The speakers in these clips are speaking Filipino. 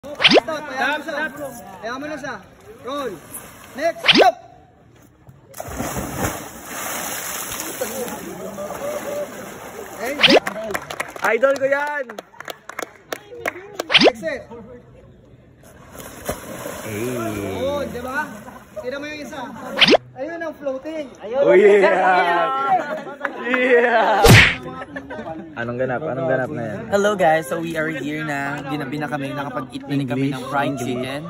Stop, kaya mo na siya. Roll. Next, stop! Okay, Idol ko yan! exit. Hey. Di ba? Tira mo yung isa. Ayun ang floating. Oh yeah! Yeah! Anong ganap? Anong ganap na yan? Hello guys, so we are here na. Ginabi na kami, nakapag-eat na kami ng fried chicken.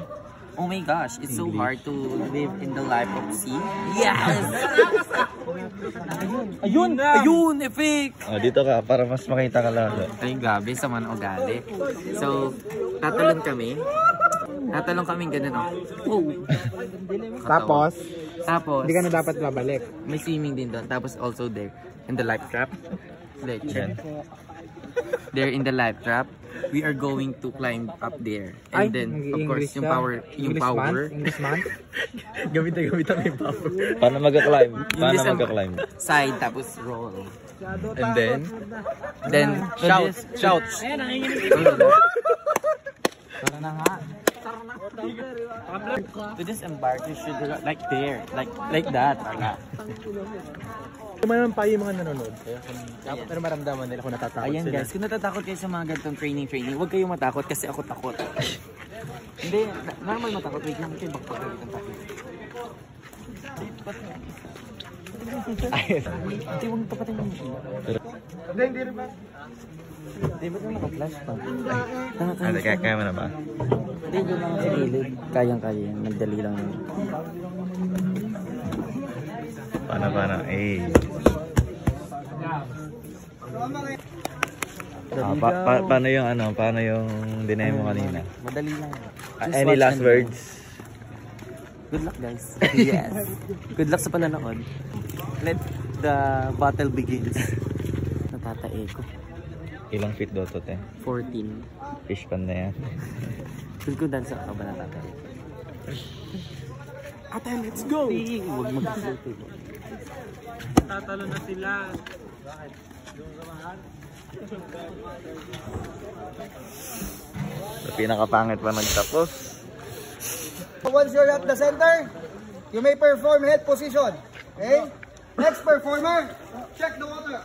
Oh my gosh, it's so hard to live in the life of sea. Yes! Ayun! Ayun! Epic! Oh, dito ka para mas makita ka lalo. Ay, grabe, sa man ugali. So, tatalon kami. Tatalon kami ganun. Oh. Tapos, Tapos, hindi ka na dapat babalik. may swimming din doon. Tapos also there, in the life trap. There in the life trap, we are going to climb up there. And then, of course, yung power. Englishman? Gamit na yung power. Paano magka-climb? Yung Paano isang magka-climb? side, tapos roll. And then, Shout. Shout. Para na nga. To this embark, you should like there. Like that. Tumayon pa yung mga nanonood. Pero maramdaman nila kung natatakot Ayan sila. guys, kung natatakot kayo sa mga ganitong training, huwag kayong matakot kasi ako takot. Hindi, normal matakot. Wait lang kayo magpapagalitan tayo. Hindi, huwag tapatay yung machine. Hindi rin ba? Hindi, ba't naman naka-flash pa? ano, kaya mo na ba? Hindi, doon lang sa gilid. Kayang-kaya yan. Nagdali lang yun. Paano? Eh. Paano yung paano yung dinay mo kanina? Madali lang. Any last words? Good luck guys. Yes. Good luck sa pananood. Let the battle begins. Natatae ko. Ilang feet daw to, te? 14. Fish pan na yan. Feel ko dansa ka ba natatae? Ate, let's go! Huwag mag-float eh. Tatalo na sila. Sa pinakapangit pa nagtapos. Once you're at the center, you may perform head position. Okay? Next performer, check the water.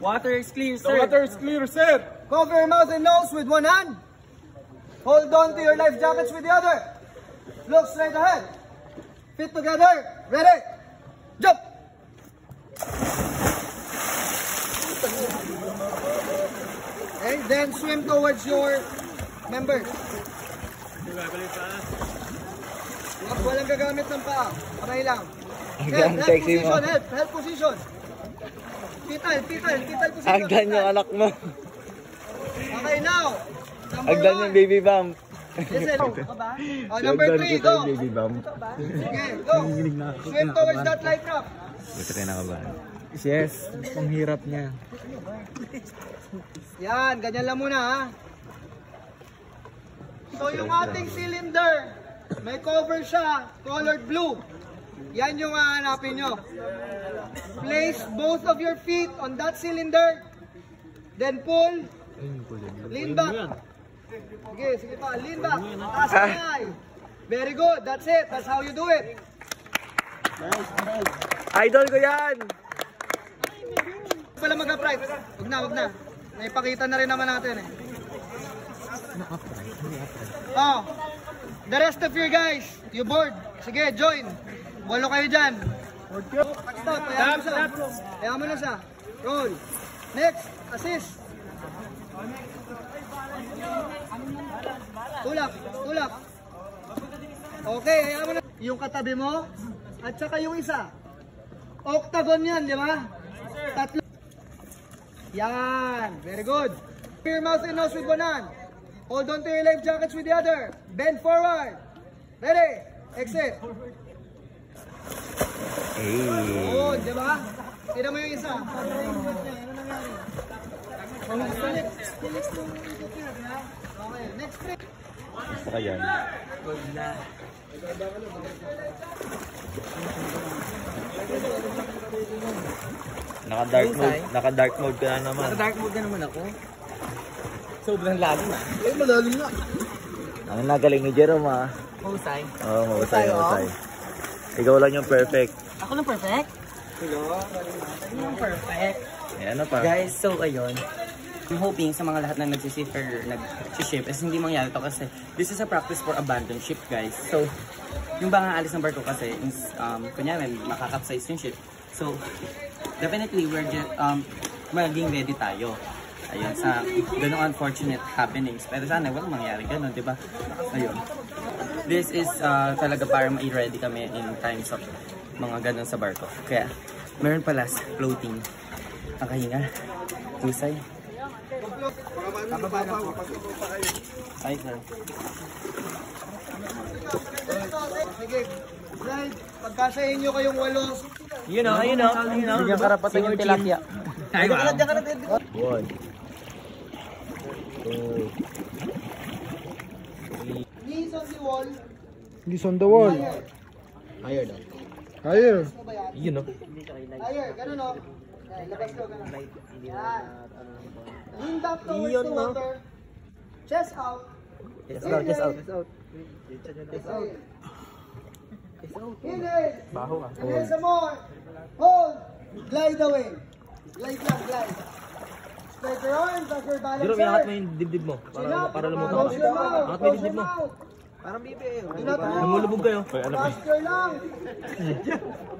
Water is clear, The water is clear, sir! Cover your mouth and nose with one hand. Hold on to your life jackets with the other. Look straight ahead. Feet together. Ready? Jump! Okay, then swim towards your members. Walang gagamit ng paa. Kamay lang. Head position, head position. Fetal position. Agdan yung anak mo. Okay, now. Agdan yung baby bump. Yes, sir. Number 3, go. Baby bump. Sige, go. Swim towards that light trap. Buti kayo nakabahan. Yes, ang hirap niya. Yan, ganyan lang muna ha. So yung ating cylinder, may cover siya, colored blue. Yan yung hahanapin nyo. Place both of your feet on that cylinder. Then pull. Lean back. Sige pa, lean back. Taas kamay. Very good, that's it. That's how you do it. Idol ko yan! Pala mag-upright. Wag na. Naipakita na rin naman natin eh. Oh, the rest of you guys, you bored. Sige, join. 8 kayo dyan. Stop, kaya mo na siya. Roll. Next, assist. Tulak. Okay, kaya mo na. Yung katabi mo, at saka yung isa. Octagon yan, di ba? Tatlo. Yan, very good. Your mouth and nose with one hand. Hold on to your life jackets with the other. Bend forward. Ready? Exit. Hey. Oh, di ba? Tira mo yung isa. Okay, next trick. Gusto ka yan. Naka-dark mode ka na naman. Naka-dark mode na naman ako. Sobrang lalim na. Malalim na. Ang nagaling ni Jerome ah. Husay. Oo, mahusay, mahusay. Ikaw lang yung perfect. Ako lang perfect? Yung perfect. Eh, ano pa? Guys, so ayun. I'm hoping sa mga lahat na nagsiship or nag-ship is hindi mangyari to kasi this is a practice for abandoned ship, guys. So, yung bang aalis ng barko kasi is, kunyari, makakapsize yung ship. So, definitely, we're just, maging ready tayo. Ayun, sa ganong unfortunate happenings. Pero sana, walang mangyari ganun, di ba? Ayun. This is talaga para ma-ready kami in times of mga ganun sa barko. Kaya, meron pala floating. Nakahinga. Tusay. Ay, sir. Sige. Slide. Pagkasayin nyo kayong 8. You know. Bigyan karapatan yung tilapia. One. Knees on the wall. Knees on the wall. Higher daw. Higher. You know. Higher. Ganun o. Yan, labas ko. Ganun. Yan. Lean back towards the water. Chest out. Chest out, chest out. Chest out. Inhale. Baho ka. Inhale some more. Hold. Glide away. Glide lang, glide. Spread your arms as your balancer. Jerome, iangat mo yung dibdib mo. Para lumutang ka. Close your mouth. Angat mo yung dibdib mo. Parang bibi. Do not move. Lumulubog kayo. Posture lang.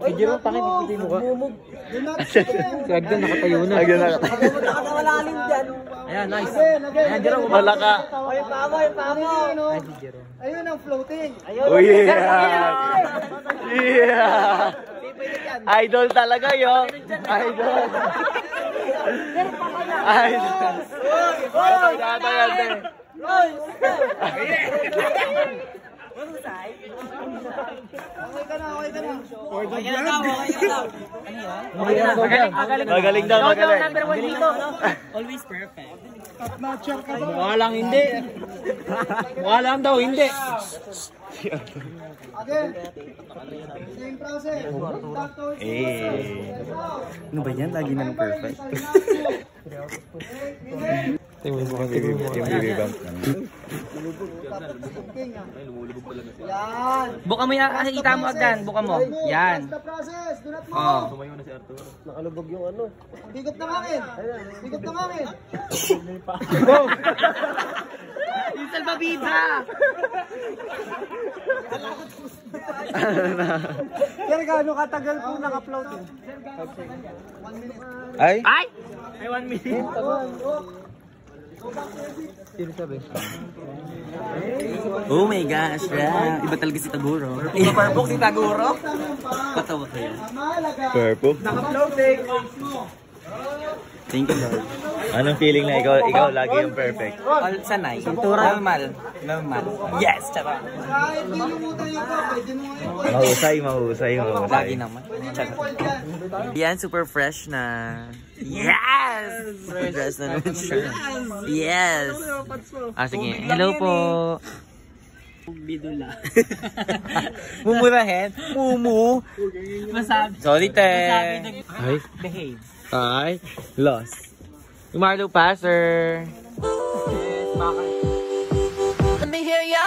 Si Jerome, takit dibdib mo ka. Do not swim. Si Agdan nakatayo na. Nakawalalim dyan. Ayan, nice. Again. Ayan, Jerome. Wala ka. Yung pamo. Ay, si Jerome. Ayun ang floating. Oh yeah! Yeah! Idol talaga yun. Idol. Idol. Tatagal din. Okay ka na. Magaling daw, magaling. Always perfect. Mukha lang hindi. Mukha lang daw hindi. Again. Same process. Back towards the Eh. Ano ba yan? Lagi na ng perfect. Yung rebound. Yan. Buka mo yan. Nakikita mo, Agdan. Buka mo. Yan. That's the process. Do not Oh. move. Bigot ng hangin. Bigot ng hangin. Yung salbabida! Sir, gaano katagal po naka-floating? 1 minute. Ay? Ay! Ay, 1 minute. Oh my gosh, yeah. Iba talaga si Taguro. Iba parpok si Taguro? Patawa kayo. Mahalaga. Purple. Naka-floating. Thank you, Lord. Anong feeling na ikaw lagi yung perfect? All sanay. Normal. Yes! Tsaka. Kahit nilimutan yung ko, pwede mo ngayon. Mahusay. Lagi naman. Pwede mo yan. Yan, super fresh na. Yes! Super fresh na naman siya. Yes! Ah, sige. Hello po. Bidula. Mumurahin? Mumu? Masabi. Sorry, te. Ay. Behave. Ay. Lost. Yung Marlo Passer. Let me hear ya.